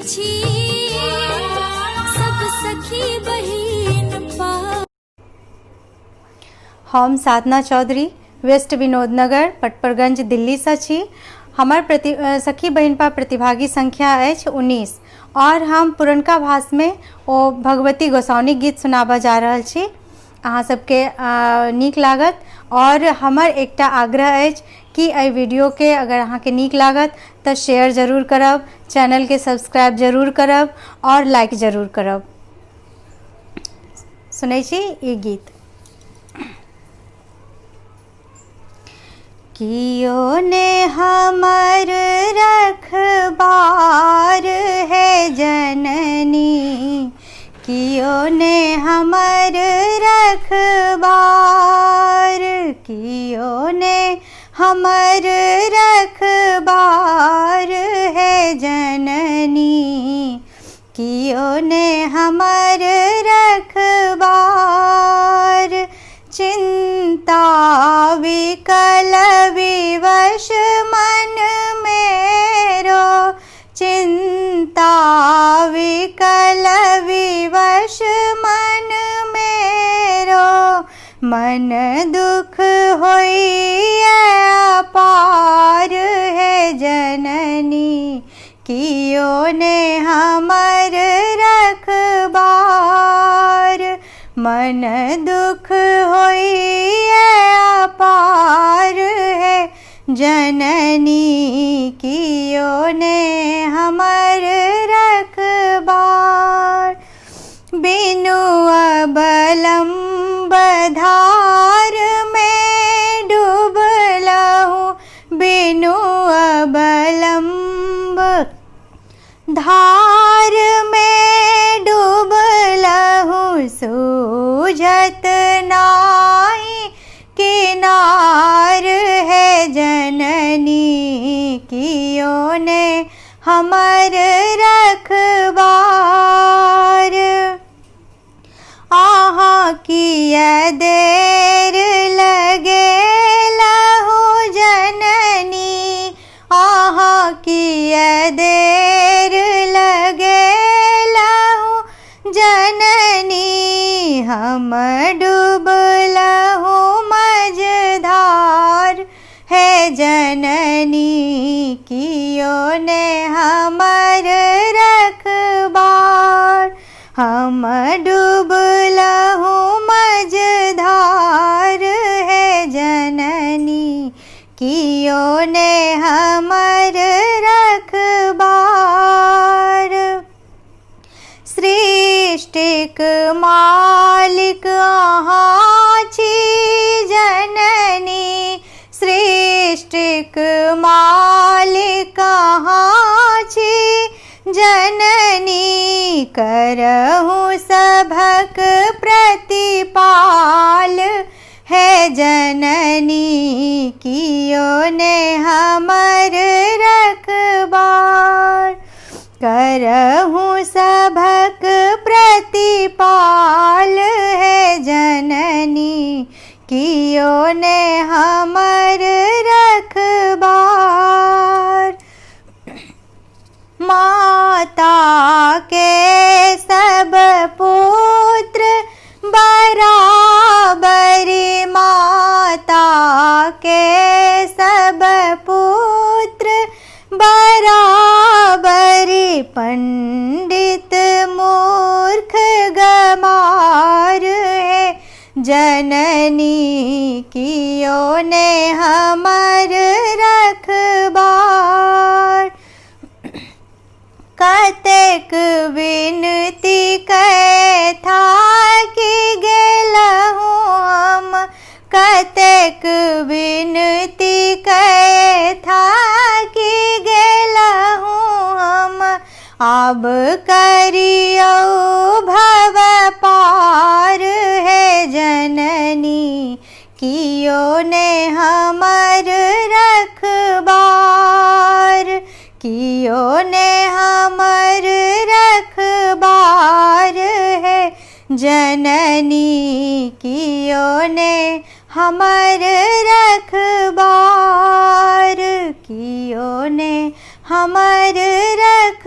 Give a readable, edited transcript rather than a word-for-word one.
छी सब सखी बहिन पा। हम साधना चौधरी वेस्ट विनोदनगर पटपरगंज दिल्ली से छी। हमर सखी बहिन पा प्रतिभागी संख्या अछि 19 और हम पुरनका भाष में ओ भगवती गोसाउनी गीत सुनाबा जा रहल छी। अहाँ सबके नीक लागत और हमर एकटा आग्रह अछि कि एहि वीडियो के अगर अहाँ के नीक लागत तो शेयर जरूर करब, चैनल के सब्सक्राइब जरूर करब और लाइक जरूर करब। सुनै छी ई गीत। कियो ने हमर रखबार है जननी, कियो ने हमर रखबार, कियो ने हमर रखबार है जननी, कियो ने हमर रखबार। चिंता विकल विवश मन मेरो, चिंता विकल विवश मन मेरो, मन दुख होइए अपार है जननी, कियो ने हमर रखबार। मन दुख होइए अपार है जननी, कियो ने हमर रखबार। बिनु अबलंब धार में डूबलहूँ, बिनु अबलंब धार में डूबलहूँ, सूझत नाहीं किनार है जननी, कियो ने हमर रखबार। आहा किया देर लगेलहु जननी, आहा किया देर लगेलहु जननी, हम डूबलहु मझधार है जननी, कियो ने हमर रखबार। हम डूबलहु मझधार है जननी, कियो ने हमर रखबार। सृष्टिक मालिक अहाँ छी जननी, सृष्टिक मालिक अहाँ छी जननी, करहूँ सभक प्रतिपाल है जननी, कियो ने हमर रखबार। करहूँ सभक प्रतिपाल है जननी, कियो ने हमर रखबार। माता के सब पुत्र बराबरी, माता के सब पुत्र बराबरी, पंडित मूर्ख गमार है जननी, कियो ने हमर रखबार। कतेक विनती कैथा कि गेलहूँ हम, कतेक विनती कैथा कि गेलहूँ हम, आब करियो भव पार है जननी, कियो ने हमर रखबार, कियो ने हमर रखबार है जननी, कियो ने हमर रखबार, कियो ने हमर रख